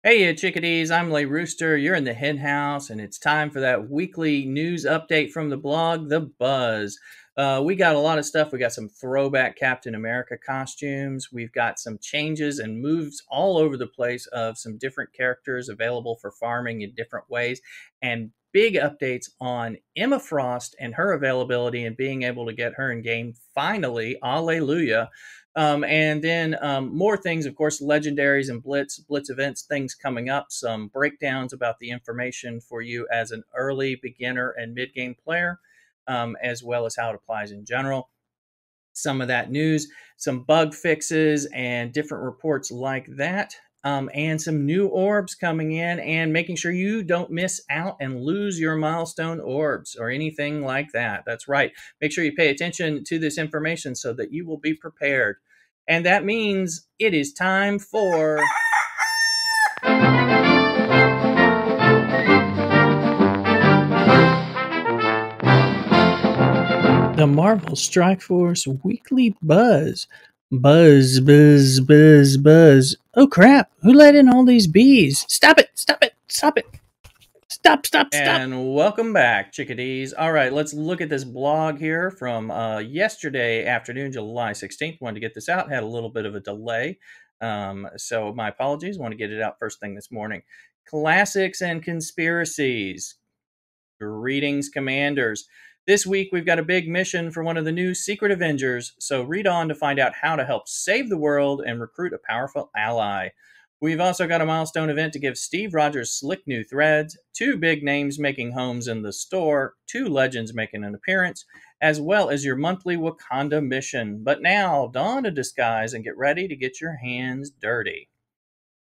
Hey, you chickadees, I'm Lay Rooster. You're in the hen house, and it's time for that weekly news update from the blog, The Buzz. We got a lot of stuff. We got some throwback Captain America costumes. We've got some changes and moves all over the place of some different characters available for farming in different ways, and big updates on Emma Frost and her availability and being able to get her in game finally. Alleluia. And then more things, of course, legendaries and blitz events, things coming up, some breakdowns about the information for you as an early beginner and mid-game player, as well as how it applies in general. Some of that news, some bug fixes and different reports like that. And some new orbs coming in and making sure you don't miss out and lose your milestone orbs or anything like that. That's right. Make sure you pay attention to this information so that you will be prepared. And that means it is time for the Marvel Strike Force Weekly Buzz. Buzz, buzz, buzz, buzz. Oh crap, who let in all these bees? Stop it, stop it, stop it. Stop. And welcome back, chickadees. All right, let's look at this blog here from yesterday afternoon, July 16th. Wanted to get this out, had a little bit of a delay. So my apologies, want to get it out first thing this morning. Classics and conspiracies. Greetings, commanders. This week, we've got a big mission for one of the new Secret Avengers, so read on to find out how to help save the world and recruit a powerful ally. We've also got a milestone event to give Steve Rogers slick new threads, 2 big names making homes in the store, 2 legends making an appearance, as well as your monthly Wakanda mission. But now, don a disguise and get ready to get your hands dirty.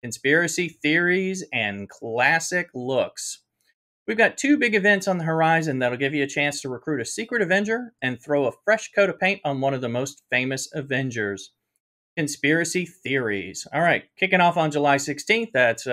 Conspiracy theories and classic looks. We've got 2 big events on the horizon that'll give you a chance to recruit a secret Avenger and throw a fresh coat of paint on one of the most famous Avengers. Conspiracy theories. All right, kicking off on July 16th, that's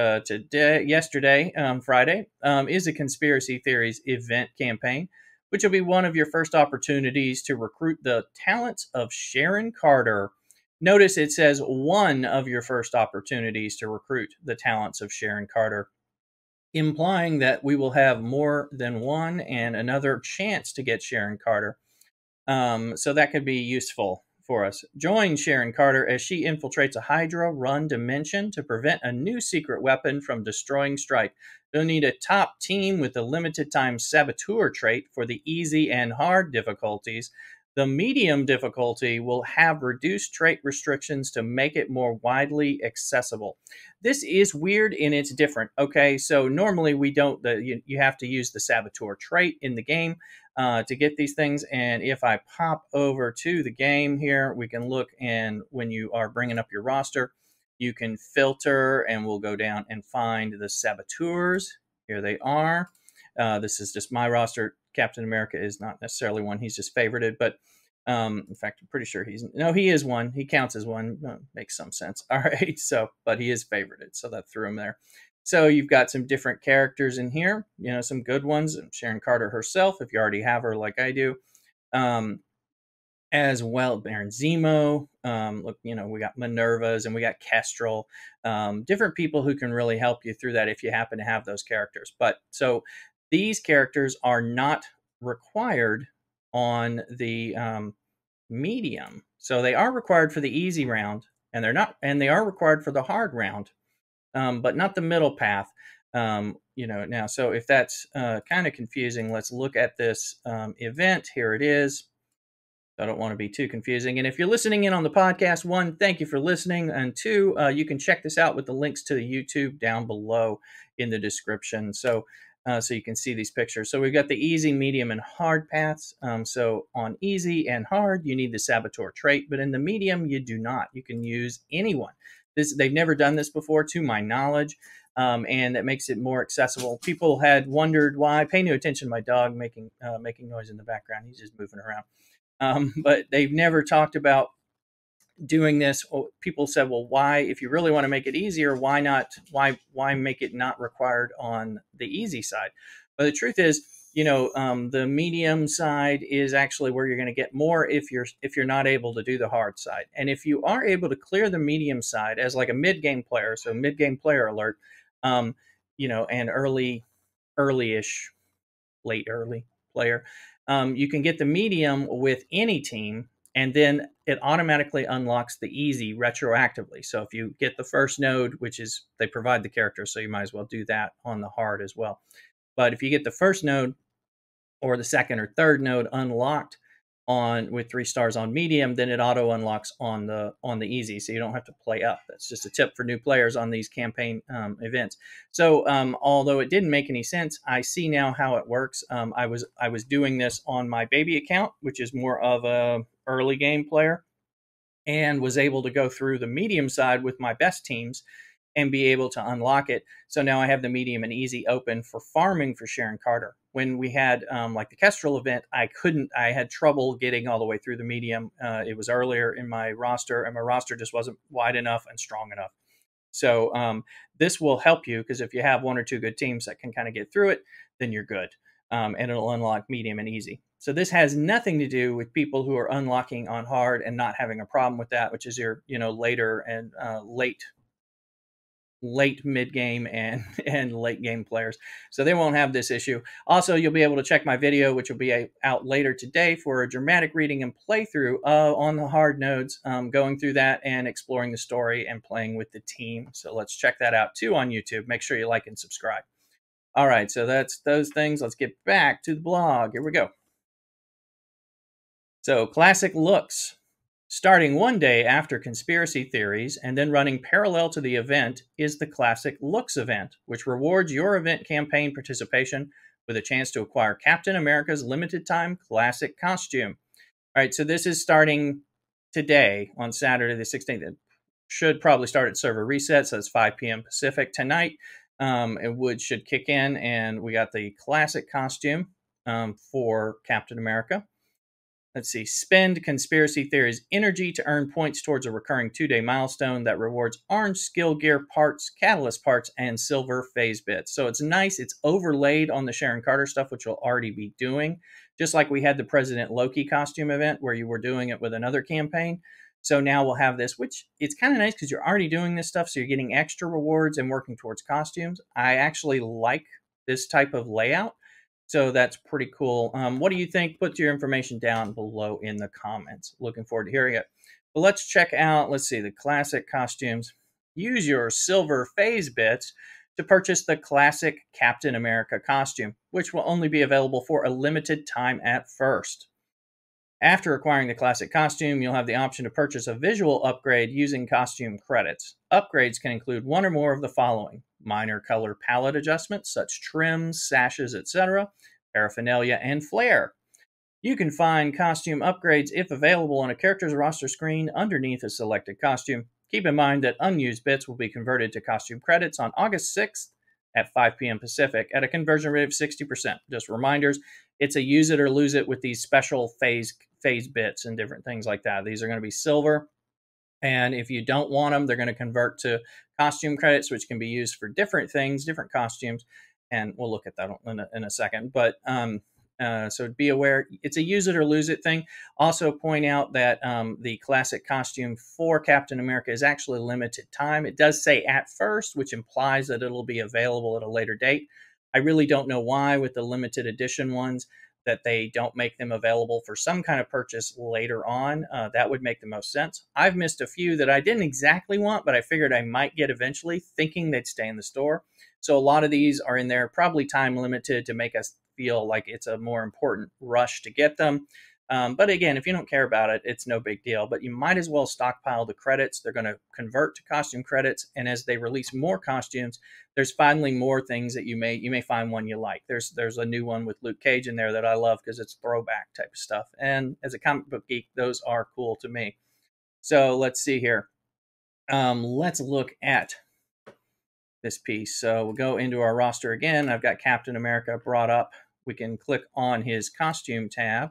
yesterday, Friday, is a conspiracy theories event campaign, which will be one of your first opportunities to recruit the talents of Sharon Carter. Notice it says one of your first opportunities to recruit the talents of Sharon Carter, implying that we will have more than one and another chance to get Sharon Carter. So that could be useful for us. Join Sharon Carter as she infiltrates a Hydra-run dimension to prevent a new secret weapon from destroying Strike. You'll need a top team with a limited-time saboteur trait for the easy and hard difficulties. The medium difficulty will have reduced trait restrictions to make it more widely accessible. This is weird and it's different. Okay, so normally we don't, you have to use the saboteur trait in the game to get these things. And if I pop over to the game here, we can look, and when you are bringing up your roster, you can filter and we'll go down and find the saboteurs. Here they are. This is just my roster. Captain America is not necessarily one. He's just favorited, but in fact, I'm pretty sure he is one. He counts as one. Makes some sense. All right. So, but he is favorited. So that threw him there. So you've got some different characters in here, some good ones. Sharon Carter herself, if you already have her like I do. As well, Baron Zemo. Look, we got Minerva's and we got Kestrel. Different people who can really help you through that if you happen to have those characters. But so these characters are not required on the medium. So they are required for the easy round, and they are required for the hard round, but not the middle path. Now, so if that's kind of confusing, let's look at this event. Here it is. I don't want to be too confusing. And if you're listening in on the podcast, 1, thank you for listening. And 2, you can check this out with the links to the YouTube down below in the description. So you can see these pictures. So we've got the easy, medium, and hard paths. So on easy and hard, you need the saboteur trait, but in the medium, you do not. You can use anyone. They've never done this before, to my knowledge, and that makes it more accessible. People had wondered why. Pay no attention to my dog making noise in the background. He's just moving around. But they've never talked about doing this. People said, well, why, if you really want to make it easier, why make it not required on the easy side? But the truth is, the medium side is actually where you're going to get more if you're not able to do the hard side. And if you are able to clear the medium side as like a mid-game player, so mid-game player alert, you know, an early-ish, late early player, you can get the medium with any team, and then it automatically unlocks the easy retroactively. So if you get the first node, which is they provide the character, so you might as well do that on the hard as well. But if you get the first node or the second or third node unlocked on with 3 stars on medium, then it auto unlocks on the easy, so you don't have to play up. That's just a tip for new players on these campaign events. So although it didn't make any sense, I see now how it works. I was doing this on my baby account, which is more of a early game player, and was able to go through the medium side with my best teams and be able to unlock it. So now I have the medium and easy open for farming for Sharon Carter. When we had like the Kestrel event, I had trouble getting all the way through the medium. It was earlier in my roster, and my roster just wasn't wide enough and strong enough. So this will help you, because if you have 1 or 2 good teams that can kind of get through it, then you're good. And it'll unlock medium and easy. So this has nothing to do with people who are unlocking on hard and not having a problem with that, which is your, you know, later and late mid game and late game players. So they won't have this issue. Also, you'll be able to check my video, which will be out later today, for a dramatic reading and playthrough on the hard nodes, going through that and exploring the story and playing with the team. So let's check that out too on YouTube. Make sure you like and subscribe. All right, so that's those things. Let's get back to the blog. Here we go. So classic looks. Starting one day after conspiracy theories and then running parallel to the event is the Classic Looks event, which rewards your event campaign participation with a chance to acquire Captain America's limited time classic costume. All right, so this is starting today on Saturday the 16th. It should probably start at server reset, so it's 5 p.m. Pacific tonight. It should kick in, and we got the classic costume for Captain America. Let's see. Spend Conspiracy Theories energy to earn points towards a recurring 2-day milestone that rewards orange skill gear parts, catalyst parts, and silver phase bits. So it's nice. It's overlaid on the Sharon Carter stuff, which you'll already be doing. Just like we had the President Loki costume event where you were doing it with another campaign. So now we'll have this, which it's kind of nice because you're already doing this stuff. So you're getting extra rewards and working towards costumes. I actually like this type of layout. So that's pretty cool. What do you think? Put your information down below in the comments. Looking forward to hearing it. But let's check out, let's see, the classic costumes. Use your silver phase bits to purchase the classic Captain America costume, which will only be available for a limited time at first. After acquiring the classic costume, you'll have the option to purchase a visual upgrade using costume credits. Upgrades can include 1 or more of the following: minor color palette adjustments, such trims, sashes, etc., paraphernalia, and flair. You can find costume upgrades, if available, on a character's roster screen underneath a selected costume. Keep in mind that unused bits will be converted to costume credits on August 6th at 5 p.m. Pacific at a conversion rate of 60%. Just reminders, it's a use it or lose it with these special phase bits and different things like that. These are going to be silver, and if you don't want them, they're going to convert to costume credits, which can be used for different things, different costumes, and we'll look at that in a second. But so be aware, it's a use it or lose it thing. Also point out that the classic costume for Captain America is actually limited time. It does say at first, which implies that it'll be available at a later date. I really don't know why with the limited edition ones that they don't make them available for some kind of purchase later on. That would make the most sense. I've missed a few that I didn't exactly want, but I figured I might get eventually, thinking they'd stay in the store. So a lot of these are in there, probably time limited to make us feel like it's a more important rush to get them. But again, if you don't care about it, it's no big deal. But you might as well stockpile the credits. They're going to convert to costume credits, and as they release more costumes, there's finally more things that you may find one you like. There's a new one with Luke Cage in there that I love because it's throwback type of stuff. And as a comic book geek, those are cool to me. So let's see here. Let's look at this piece. So we'll go into our roster again. I've got Captain America brought up. We can click on his costume tab.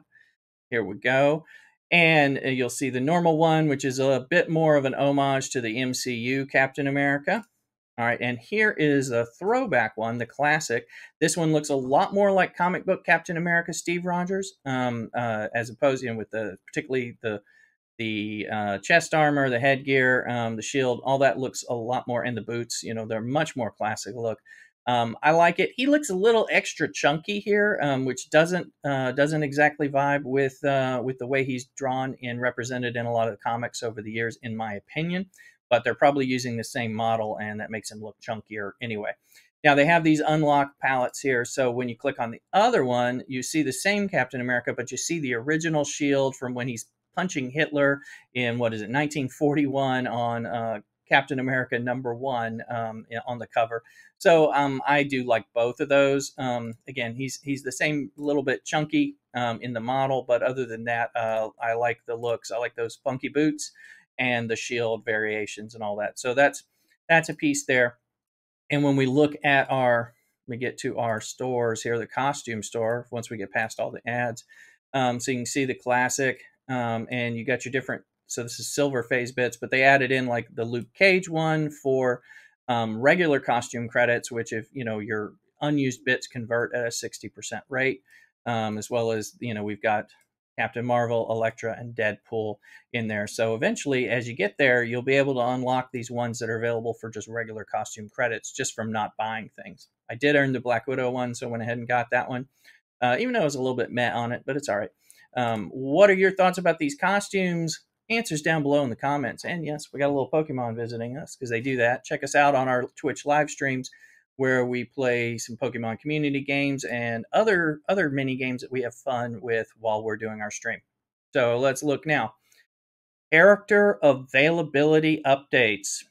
Here we go. And you'll see the normal one, which is a bit more of an homage to the MCU Captain America. All right, and here is a throwback one, the classic. This one looks a lot more like comic book Captain America Steve Rogers, as opposed, with particularly the the chest armor, the headgear, the shield, all that looks a lot more, and the boots, they're much more classic look. I like it. He looks a little extra chunky here, which doesn't exactly vibe with the way he's drawn and represented in a lot of the comics over the years, in my opinion. But they're probably using the same model, and that makes him look chunkier anyway. Now they have these unlock palettes here, so when you click on the other one, you see the same Captain America, but you see the original shield from when he's punching Hitler in, 1941 on Captain America #1 on the cover. So I do like both of those. Again, he's the same, little bit chunky in the model, but other than that, I like the looks. I like those funky boots and the shield variations and all that. So that's a piece there. And when we look at we get to our stores here, the costume store, once we get past all the ads, so you can see the classic, and you got your different. So this is silver phase bits, but they added in like the Luke Cage one for regular costume credits, which if your unused bits convert at a 60% rate, as well as we've got Captain Marvel, Elektra, and Deadpool in there. So eventually, as you get there, you'll be able to unlock these ones that are available for just regular costume credits, just from not buying things. I did earn the Black Widow one, so I went ahead and got that one, even though I was a little bit meh on it, but it's all right. What are your thoughts about these costumes? Answers down below in the comments. And yes, we got a little Pokemon visiting us, because they do that. Check us out on our Twitch live streams, where we play some Pokemon community games and other mini games that we have fun with while we're doing our stream. So let's look now. Character availability updates.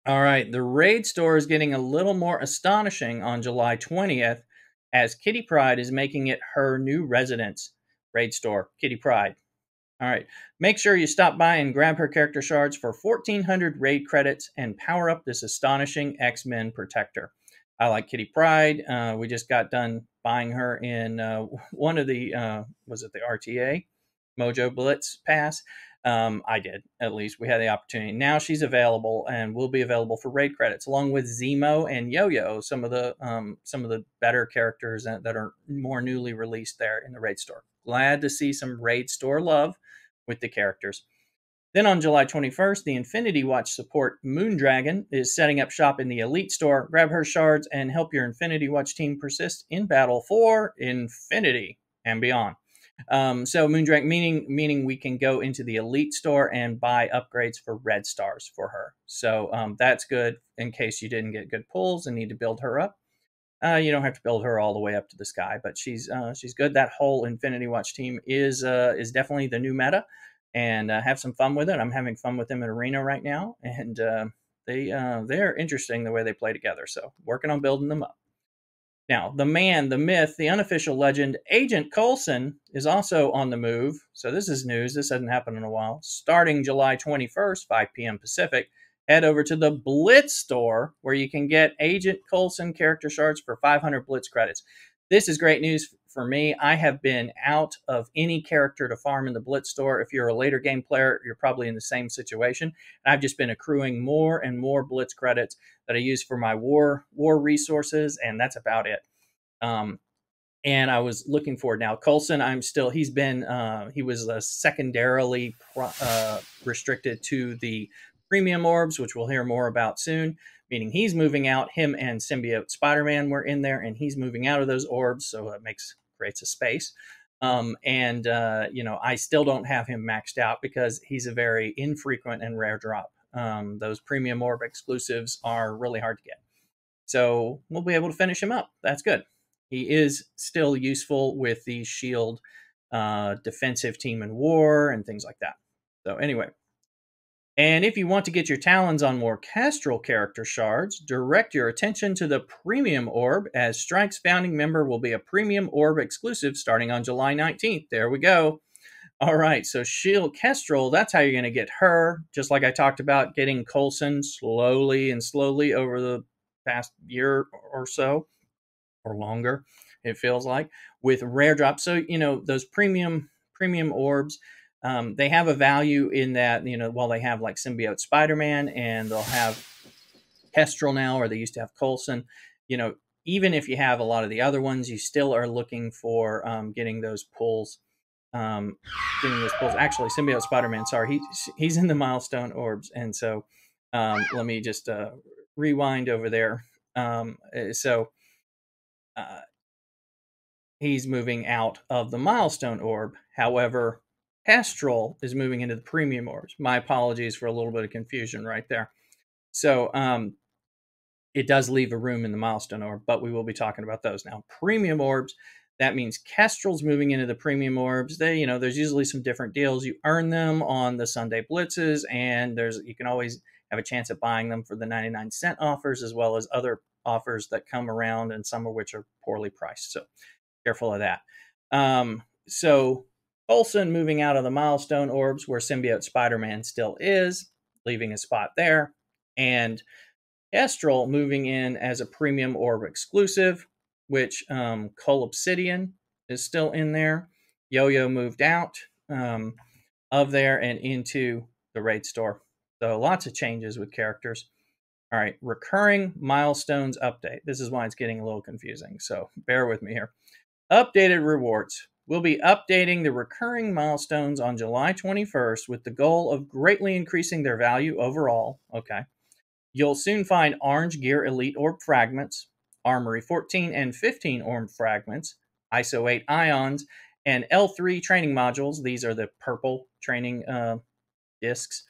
All right, the Raid Store is getting a little more astonishing on July 20th, as Kitty Pryde is making it her new residence. Raid Store, Kitty Pryde. All right, make sure you stop by and grab her character shards for 1,400 raid credits and power up this astonishing X-Men protector. I like Kitty Pryde. We just got done buying her in one of the, was it the RTA? Mojo Blitz Pass? I did, at least. We had the opportunity. Now she's available and will be available for raid credits, along with Zemo and Yo-Yo, some of the better characters that are more newly released there in the Raid Store. Glad to see some Raid Store love with the characters. Then on July 21st, the Infinity Watch support Moondragon is setting up shop in the Elite Store. Grab her shards and help your Infinity Watch team persist in battle for infinity and beyond. So Moondragon, meaning we can go into the Elite Store and buy upgrades for red stars for her. So that's good in case you didn't get good pulls and need to build her up. You don't have to build her all the way up to the sky, but she's good. That whole Infinity Watch team is definitely the new meta, and have some fun with it. I'm having fun with them in Arena right now, and they're interesting the way they play together. So working on building them up. Now, the man, the myth, the unofficial legend, Agent Coulson is also on the move. So this is news. This hasn't happened in a while. Starting July 21st, 5 p.m. Pacific, head over to the Blitz store, where you can get Agent Coulson character shards for 500 Blitz credits. This is great news for me. I have been out of any character to farm in the Blitz store. If you're a later game player, you're probably in the same situation. I've just been accruing more and more Blitz credits that I use for my war resources, and that's about it. And I was looking forward. Now Coulson, he was secondarily restricted to the premium orbs, which we'll hear more about soon, meaning he's moving out. Him and Symbiote Spider-Man were in there, and he's moving out of those orbs, so it creates a space. I still don't have him maxed out because he's a very infrequent and rare drop. Those premium orb exclusives are really hard to get. So we'll be able to finish him up. That's good. He is still useful with the shield defensive team in war and things like that. So anyway. And if you want to get your talons on more Kestrel character shards, direct your attention to the Premium Orb, as Strike's founding member will be a Premium Orb exclusive starting on July 19th. There we go. All right, so Shield Kestrel, that's how you're going to get her. Just like I talked about getting Coulson slowly over the past year or so, or longer, it feels like, with rare drops. So, those premium orbs, they have a value in that, while they have like Symbiote Spider-Man and they'll have Kestrel now, or they used to have Coulson, even if you have a lot of the other ones, you still are looking for getting those pulls getting those pulls. Actually, Symbiote Spider-Man, sorry, he's in the Milestone Orbs. And so let me just rewind over there. So he's moving out of the Milestone Orb. However, Kestrel is moving into the Premium Orbs. My apologies for a little bit of confusion right there. So it does leave a room in the Milestone Orb, but we will be talking about those now. Premium Orbs, that means Kestrel's moving into the Premium Orbs. They, there's usually some different deals. You earn them on the Sunday Blitzes, and you can always have a chance at buying them for the 99-cent offers, as well as other offers that come around, and some of which are poorly priced. So careful of that. So Coulson moving out of the Milestone Orbs, where Symbiote Spider-Man still is, leaving a spot there. And Kestrel moving in as a Premium Orb exclusive, which Cull Obsidian is still in there. Yo-Yo moved out of there and into the raid store. So lots of changes with characters. All right, recurring milestones update. This is why it's getting a little confusing, so bear with me here. Updated rewards. We'll be updating the recurring milestones on July 21st with the goal of greatly increasing their value overall. Okay. You'll soon find Orange Gear Elite Orb Fragments, Armory 14 and 15 Orb Fragments, ISO 8 Ions, and L3 training modules. These are the purple training discs.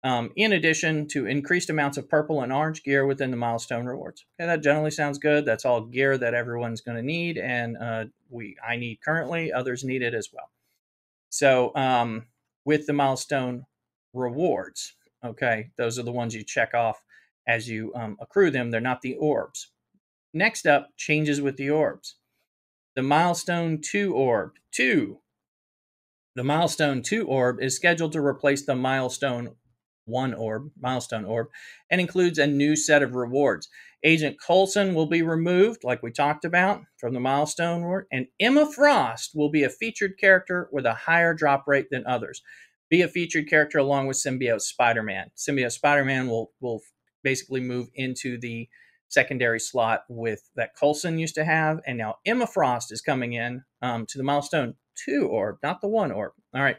In addition to increased amounts of purple and orange gear within the milestone rewards. Okay, that generally sounds good. That's all gear that everyone's going to need, and I need currently. Others need it as well. So with the milestone rewards, okay, those are the ones you check off as you accrue them. They're not the orbs. Next up, changes with the orbs. The Milestone 2 Orb. The Milestone 2 Orb is scheduled to replace the Milestone Milestone Orb, and includes a new set of rewards. Agent Coulson will be removed, like we talked about, from the Milestone Orb, and Emma Frost will be a featured character with a higher drop rate than others. Be a featured character along with Symbiote Spider-Man. Symbiote Spider-Man will basically move into the secondary slot with that Coulson used to have, and now Emma Frost is coming in to the Milestone 2 Orb, not the 1 Orb. All right.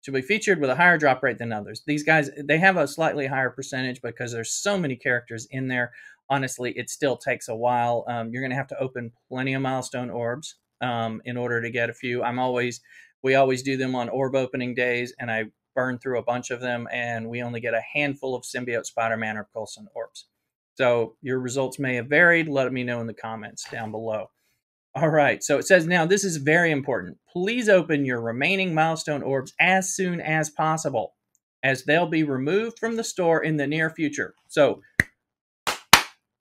She'll be featured with a higher drop rate than others. These guys, they have a slightly higher percentage because there's so many characters in there. Honestly, it still takes a while. You're going to have to open plenty of Milestone Orbs in order to get a few. We always do them on orb opening days, and I burn through a bunch of them, and we only get a handful of Symbiote Spider-Man or Coulson Orbs. So your results may have varied. Let me know in the comments down below. All right, so it says now, this is very important. Please open your remaining Milestone Orbs as soon as possible, as they'll be removed from the store in the near future. So,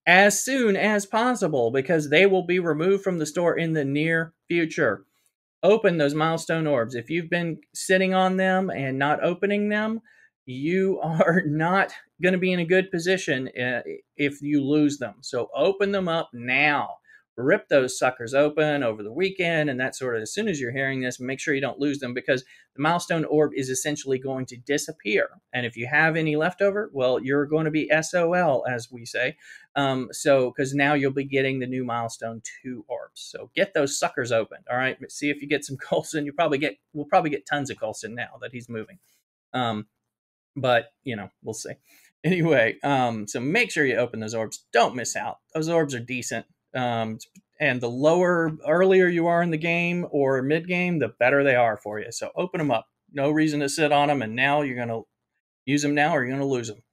as soon as possible, because they will be removed from the store in the near future. Open those Milestone Orbs. If you've been sitting on them and not opening them, you are not going to be in a good position if you lose them. So open them up now. Rip those suckers open over the weekend and that sort of, as soon as you're hearing this, make sure you don't lose them, because the Milestone Orb is essentially going to disappear. And if you have any leftover, well, you're going to be SOL, as we say. Because now you'll be getting the new Milestone 2 Orbs. So get those suckers open. All right. See if you get some Coulson. We'll probably get tons of Coulson now that he's moving. But we'll see. Anyway, so make sure you open those orbs. Don't miss out. Those orbs are decent. And the earlier you are in the game or mid game, the better they are for you. So open them up. No reason to sit on them. And now you're going to use them now or you're going to lose them.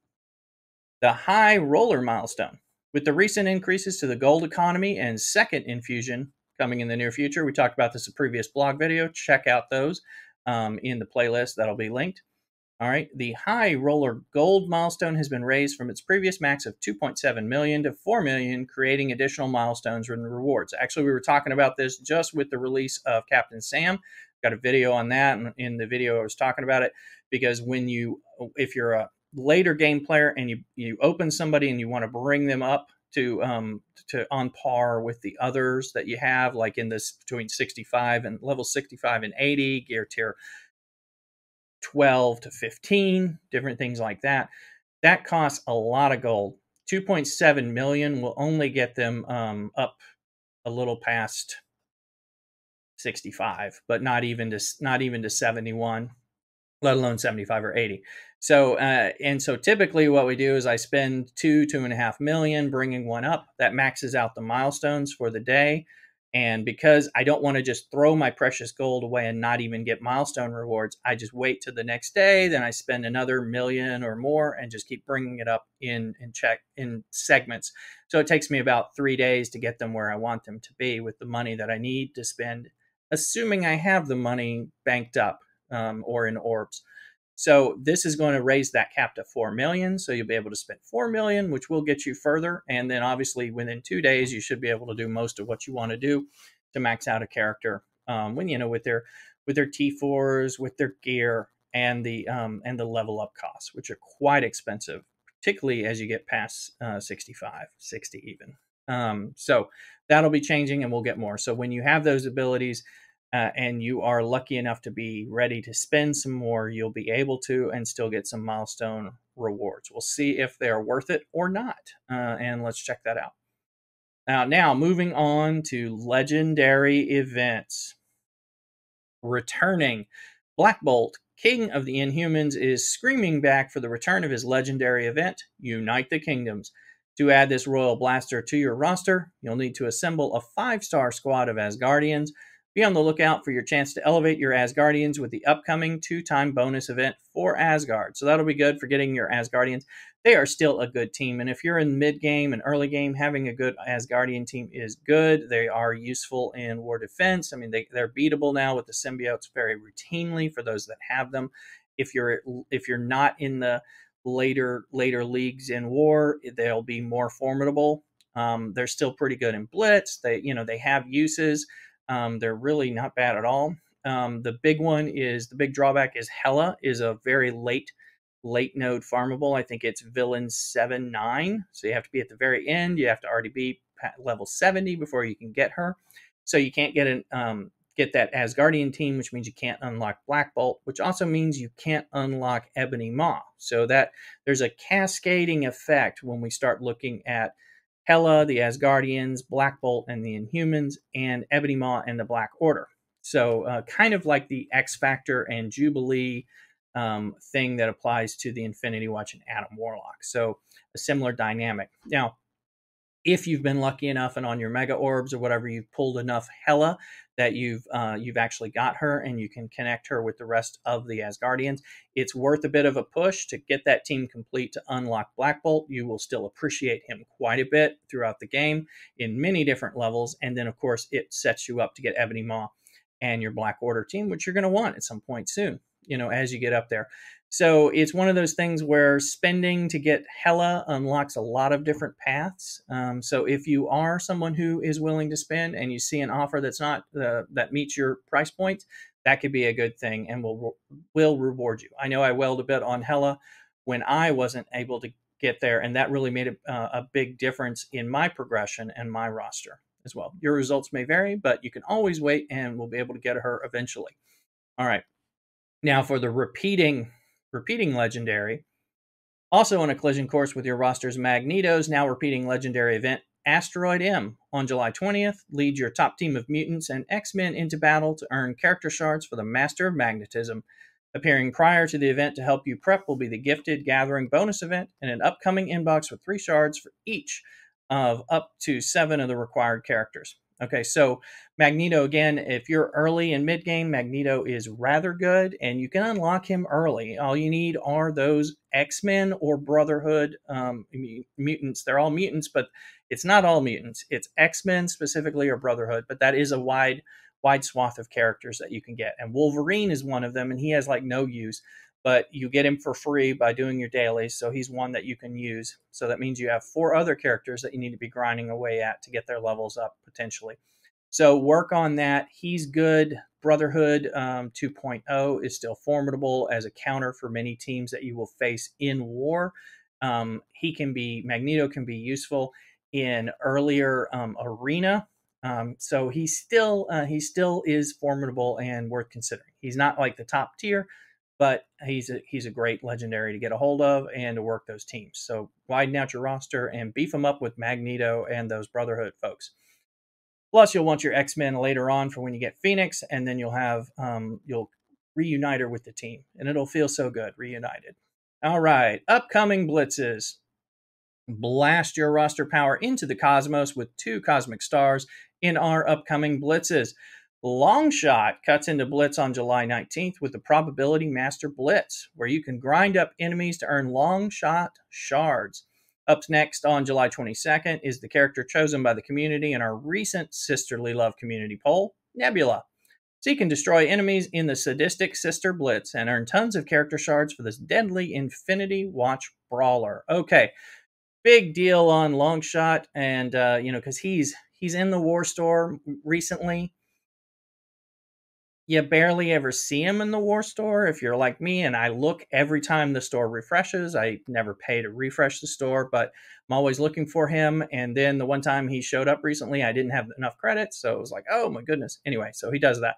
The High Roller Milestone. With the recent increases to the gold economy and second infusion coming in the near future, we talked about this in a previous blog video. Check out those in the playlist. That'll be linked. All right, the High Roller Gold milestone has been raised from its previous max of 2.7 million to 4 million, creating additional milestones and rewards. Actually, we were talking about this just with the release of Captain Sam. Got a video on that, and in the video I was talking about it, because if you're a later game player and you open somebody and you want to bring them up to on par with the others that you have, like in this between 65 and level 65 and 80, gear tier 12 to 15, different things like that. That costs a lot of gold. 2.7 million will only get them up a little past 65, but not even to 71, let alone 75 or 80. So, and so typically what we do is I spend 2.5 million bringing one up. That maxes out the milestones for the day. And because I don't want to just throw my precious gold away and not even get milestone rewards, I just wait to the next day. Then I spend another million or more and just keep bringing it up in segments. So it takes me about 3 days to get them where I want them to be with the money that I need to spend, assuming I have the money banked up or in orbs. So this is going to raise that cap to 4 million. So you'll be able to spend 4 million, which will get you further. And then obviously within 2 days, you should be able to do most of what you want to do to max out a character. When with their T4s, with their gear, and the level up costs, which are quite expensive, particularly as you get past 65, 60 even. So that'll be changing, and we'll get more. So when you have those abilities, and you are lucky enough to be ready to spend some more, you'll be able to and still get some milestone rewards. We'll see if they're worth it or not, and let's check that out. Now moving on to legendary events. Returning, Black Bolt, King of the Inhumans, is screaming back for the return of his legendary event, Unite the Kingdoms. To add this royal blaster to your roster, you'll need to assemble a 5-star squad of Asgardians. Be on the lookout for your chance to elevate your Asgardians with the upcoming 2-time bonus event for Asgard. So that'll be good for getting your Asgardians. They are still a good team, and if you're in mid-game and early game, having a good Asgardian team is good. They are useful in war defense. I mean, they're beatable now with the symbiotes very routinely for those that have them. If you're not in the later leagues in war, they'll be more formidable. They're still pretty good in blitz. They have uses. They're really not bad at all. The big drawback is Hela is a very late node farmable. I think it's villain 7-9. So you have to be at the very end. You have to already be level 70 before you can get her. So you can't get that Asgardian team, which means you can't unlock Black Bolt, which also means you can't unlock Ebony Maw. So that there's a cascading effect when we start looking at Hela, the Asgardians, Black Bolt, and the Inhumans, and Ebony Maw and the Black Order. So kind of like the X Factor and Jubilee thing that applies to the Infinity Watch and Adam Warlock. So a similar dynamic. Now, if you've been lucky enough and on your Mega Orbs or whatever, you've pulled enough Hela that you've actually got her and you can connect her with the rest of the Asgardians, it's worth a bit of a push to get that team complete to unlock Black Bolt. You will still appreciate him quite a bit throughout the game in many different levels. And then, of course, it sets you up to get Ebony Maw and your Black Order team, which you're going to want at some point soon, as you get up there. So it's one of those things where spending to get Hela unlocks a lot of different paths. So if you are someone who is willing to spend and you see an offer that's not that meets your price point, that could be a good thing and will reward you. I know I wailed a bit on Hela when I wasn't able to get there, and that really made a big difference in my progression and my roster as well. Your results may vary, but you can always wait and we'll be able to get her eventually. All right. Now for the repeating legendary, also on a collision course with your roster's Magneto's now repeating legendary event, Asteroid M. On July 20th, lead your top team of mutants and X-Men into battle to earn character shards for the Master of Magnetism. Appearing prior to the event to help you prep will be the Gifted Gathering bonus event and an upcoming inbox with 3 shards for each of up to 7 of the required characters. Okay, so Magneto, again, if you're early in mid-game, Magneto is rather good, and you can unlock him early. All you need are those X-Men or Brotherhood mutants. They're all mutants, but it's not all mutants. It's X-Men specifically or Brotherhood, but that is a wide swath of characters that you can get. And Wolverine is one of them, and he has like no use, but you get him for free by doing your dailies, so he's one that you can use. So that means you have 4 other characters that you need to be grinding away at to get their levels up, potentially. So work on that. He's good. Brotherhood 2.0 is still formidable as a counter for many teams that you will face in war. Magneto can be useful in earlier arena. So he still is formidable and worth considering. He's not like the top tier, but he's a great legendary to get a hold of and to work those teams. So widen out your roster and beef them up with Magneto and those Brotherhood folks. Plus, you'll want your X-Men later on for when you get Phoenix, and then you'll have you'll reunite her with the team, and it'll feel so good reunited. All right, upcoming blitzes. Blast your roster power into the cosmos with 2 cosmic stars in our upcoming blitzes. Longshot cuts into Blitz on July 19th with the Probability Master Blitz, where you can grind up enemies to earn Longshot shards. Up next on July 22nd is the character chosen by the community in our recent Sisterly Love community poll, Nebula. Seek and destroy enemies in the Sadistic Sister Blitz and earn tons of character shards for this deadly Infinity Watch brawler. Okay, big deal on Longshot, and because he's in the War Store recently. You barely ever see him in the War Store if you're like me, and I look every time the store refreshes. I never pay to refresh the store, but I'm always looking for him. And then the one time he showed up recently, I didn't have enough credits, so it was like, oh my goodness. Anyway, so he does that.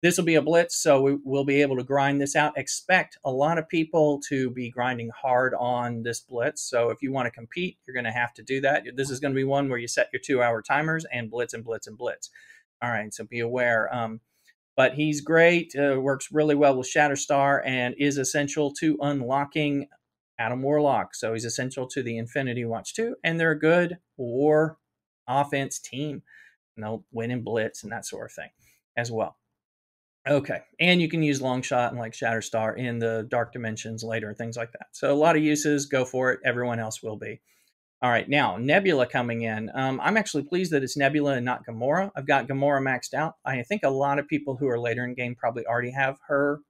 This will be a blitz, so we'll be able to grind this out. Expect a lot of people to be grinding hard on this blitz. So if you want to compete, you're going to have to do that. This is going to be one where you set your 2-hour timers and blitz and blitz and blitz. All right, so be aware. But he's great, works really well with Shatterstar, and is essential to unlocking Adam Warlock. So he's essential to the Infinity Watch too, and they're a good war offense team. And they'll win in blitz and that sort of thing as well. Okay, and you can use Longshot and like Shatterstar in the Dark Dimensions later, things like that. So a lot of uses, go for it. Everyone else will be. All right, now Nebula coming in. I'm actually pleased that it's Nebula and not Gamora. I've got Gamora maxed out. I think a lot of people who are later in game probably already have her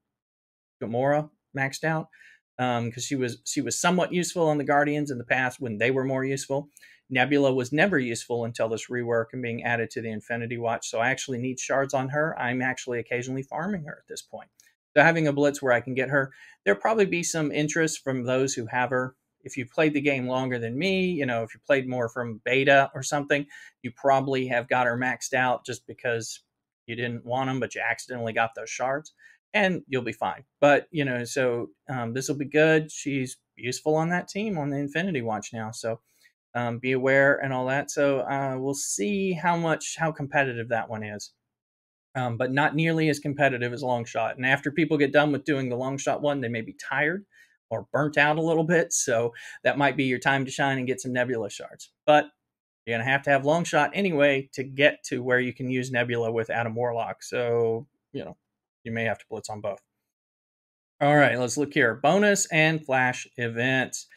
Gamora maxed out because she was somewhat useful on the Guardians in the past when they were more useful. Nebula was never useful until this rework and being added to the Infinity Watch. So I actually need shards on her. I'm actually occasionally farming her at this point. So having a blitz where I can get her, there'll probably be some interest from those who have her. If you played the game longer than me, if you played more from beta or something, you probably have got her maxed out just because you didn't want them, but you accidentally got those shards, and you'll be fine. But, so this will be good. She's useful on that team on the Infinity Watch now, so be aware and all that. So we'll see how competitive that one is. But not nearly as competitive as Longshot. And after people get done with doing the Longshot one, they may be tired or burnt out a little bit. So that might be your time to shine and get some Nebula shards. But you're going to have Longshot anyway to get to where you can use Nebula with Adam Warlock. So, you may have to blitz on both. All right, let's look here. Bonus and Flash events.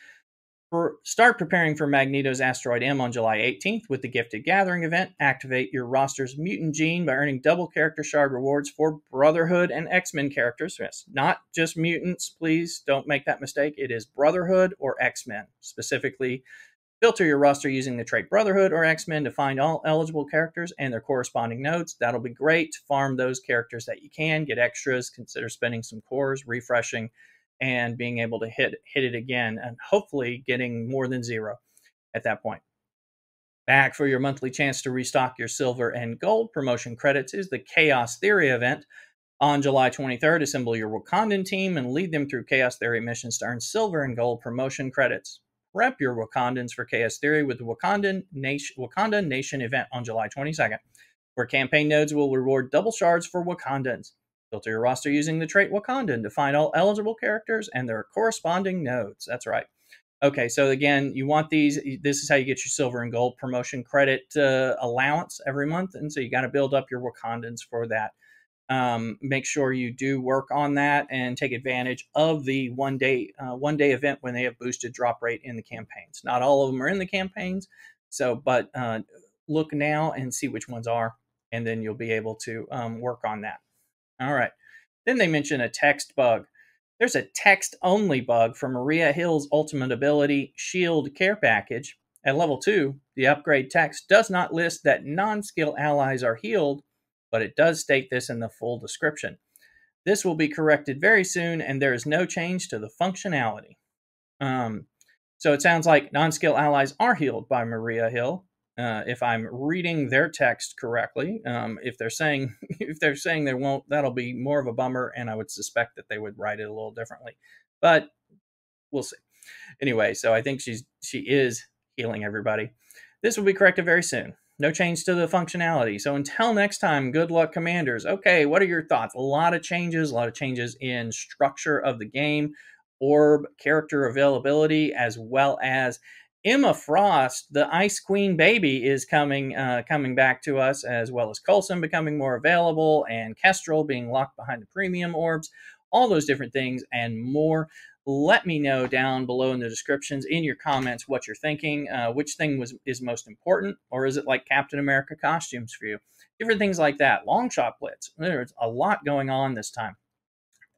Start preparing for Magneto's Asteroid M on July 18th with the Gifted Gathering event. Activate your roster's mutant gene by earning double character shard rewards for Brotherhood and X-Men characters. Yes, not just mutants, please don't make that mistake. It is Brotherhood or X-Men. Specifically, filter your roster using the trait Brotherhood or X-Men to find all eligible characters and their corresponding nodes. That'll be great. Farm those characters that you can. Get extras. Consider spending some cores, refreshing, and being able to hit it again, and hopefully getting more than 0 at that point. Back for your monthly chance to restock your silver and gold promotion credits is the Chaos Theory event. On July 23rd, assemble your Wakandan team and lead them through Chaos Theory missions to earn silver and gold promotion credits. Prep your Wakandans for Chaos Theory with the Wakanda Nation event on July 22nd, where campaign nodes will reward double shards for Wakandans. Filter your roster using the trait Wakandan to find all eligible characters and their corresponding nodes. That's right. Okay, so again, you want these. This is how you get your silver and gold promotion credit allowance every month, and so you got to build up your Wakandans for that. Make sure you do work on that and take advantage of the one day event when they have boosted drop rate in the campaigns. Not all of them are in the campaigns, but look now and see which ones are, and then you'll be able to work on that. All right. Then they mention a text bug. There's a text-only bug for Maria Hill's ultimate ability Shield Care Package. At level 2, the upgrade text does not list that non-skill allies are healed, but it does state this in the full description. This will be corrected very soon, and there is no change to the functionality. So it sounds like non-skill allies are healed by Maria Hill. If I'm reading their text correctly, if they're saying they won't, that'll be more of a bummer, and I would suspect that they would write it a little differently. But we'll see. Anyway, so I think she is healing everybody. This will be corrected very soon. No change to the functionality. So until next time, good luck, Commanders. Okay, what are your thoughts? A lot of changes in structure of the game, orb character availability, as well as Emma Frost, the Ice Queen baby, is coming back to us, as well as Coulson becoming more available, and Kestrel being locked behind the premium orbs. All those different things and more. Let me know down below in the descriptions, in your comments, what you're thinking. Which thing is most important, or is it like Captain America costumes for you? Different things like that. Long shot blitz. There's a lot going on this time.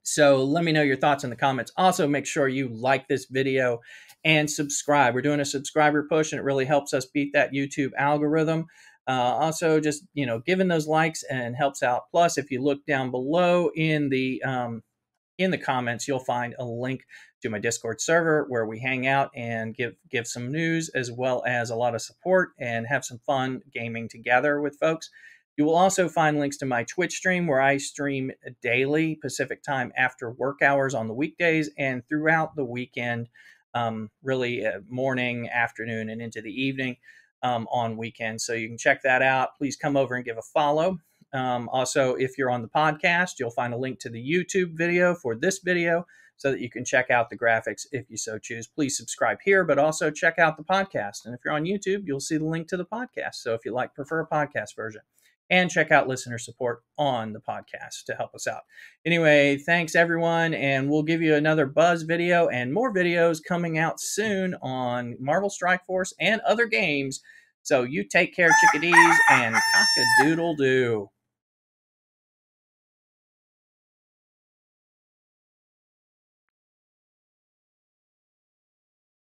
So let me know your thoughts in the comments. Also, make sure you like this video and subscribe. We're doing a subscriber push, and it really helps us beat that YouTube algorithm. Also, just giving those likes and helps out. Plus, if you look down below in the comments, you'll find a link to my Discord server where we hang out and give some news, as well as a lot of support and have some fun gaming together with folks. You will also find links to my Twitch stream, where I stream daily Pacific time after work hours on the weekdays and throughout the weekend, really morning, afternoon, and into the evening on weekends. So you can check that out. Please come over and give a follow. Also, if you're on the podcast, you'll find a link to the YouTube video for this video so that you can check out the graphics if you so choose. Please subscribe here, but also check out the podcast. And if you're on YouTube, you'll see the link to the podcast. So if you prefer a podcast version, and check out listener support on the podcast to help us out. Anyway, thanks everyone, and we'll give you another Buzz video and more videos coming out soon on Marvel Strike Force and other games. So you take care, chickadees, and cock-a-doodle-doo.